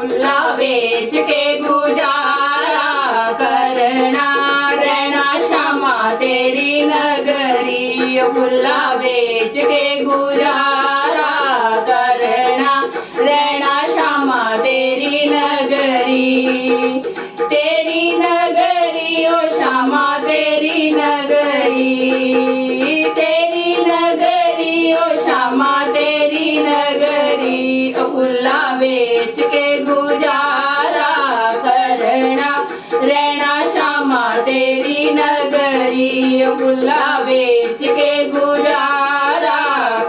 फुल्ला बेच के गुजारा करना, रहना श्यामा तेरी नगरी। फुल्ला बेच के गुजारा करना, रहना श्यामा तेरी नगरी। तेरी नगरी ओ श्यामा तेरी नगरी, तेरी नगरी ओ श्यामा तेरी नगरी। फुल्ला बेच के गुजारा करना, रहना श्यामा तेरी नगरी। फुल्ला बेच के गुजारा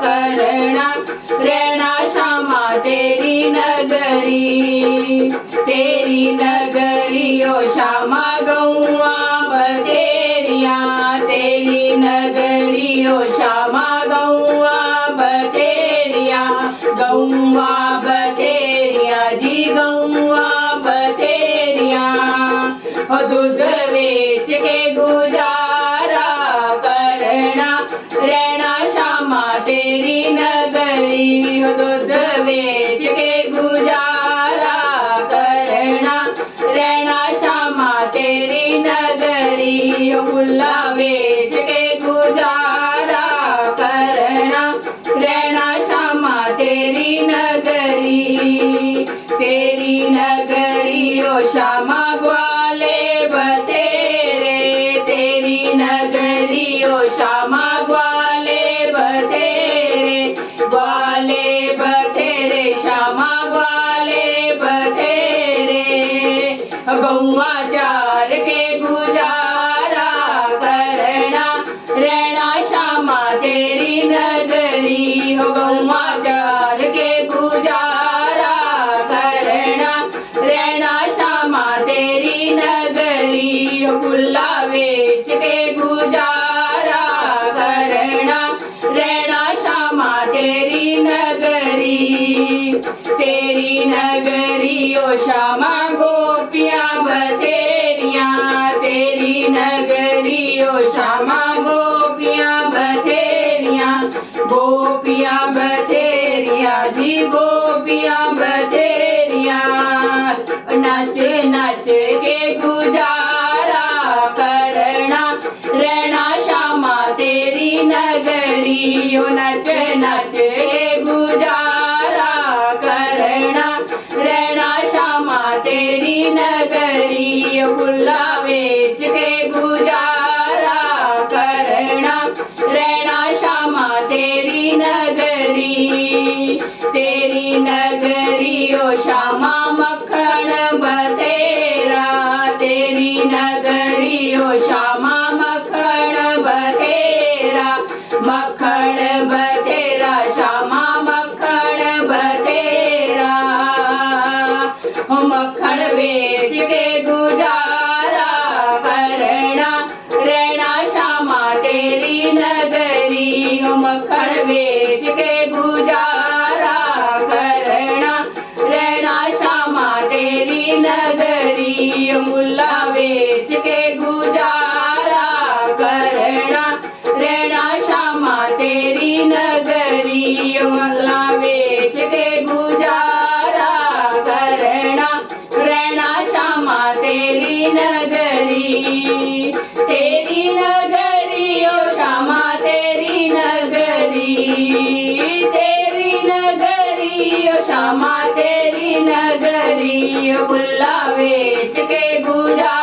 करना, रहना श्यामा तेरी नगरी। तेरी नगरी ओ श्यामा गौआ बथेरिया, तेरी नगरी ओ श्यामा गौआ बथेरिया। गौआ बथेरिया जी गौआ बथेरिया, दूध बेच के गुजारा करना, रहना श्यामा तेरी नगरी। दूध बेच के गुजारा करना, रहना श्यामा तेरी नगरी। फुल्ला बेच के गुजारा करना, रहना श्यामा तेरी नगरी। तेरी नगरी ओ श्यामा ग्वाले बथेरे, तेरी नगरी ओ श्यामा ग्वाले बथेरे। ग्वाले बथेरे श्यामा ग्वाले बथेरे, गौआ चार के गुजारा करना, रहना श्यामा तेरी नगरी। गौआ चार के गुजारा करना, रहना श्यामा तेरी नगरी। फुल्ला बेच के गुजारा करना, रहना श्यामा तेरी नगरी। तेरी नगरी ओ श्यामा गोपियां बथेरिया, तेरी नगरी ओ श्यामा गोपियां बथेरिया। गोपियां बथेरिया जी गोपियां बथेरिया, नच नच के गुजारा करना, रहना श्यामा तेरी नगरी। नच नच के गुजारा करना, रहना श्यामा तेरी नगरी। फुल्ला बेच के गुजारा करना, रहना श्यामा तेरी नगरी। तेरी नगरी ओ श्यामा मक्खन बथेरा, तेरी नगरी ओ श्यामा मक्खन बथेरा। मक्खन बथेरा श्यामा मक्खन बथेरा, मक्खन बेच के गुजारा करना, रहना श्यामा तेरी नगरी। मक्खन बेच के गुजारा करना, रहना श्यामा तेरी नगरी। मुल्ला बेच के गुजारा करना, रहना श्यामा तेरी नगरी। मुल्ला बेच के गुजारा करना, रहना श्यामा तेरी नगरी। तेरी नगरी ओ श्यामा तेरी नगरी, तेरी नगरी ओ श्यामा तेरी नगरी। फुल्ला बेच के गुजारा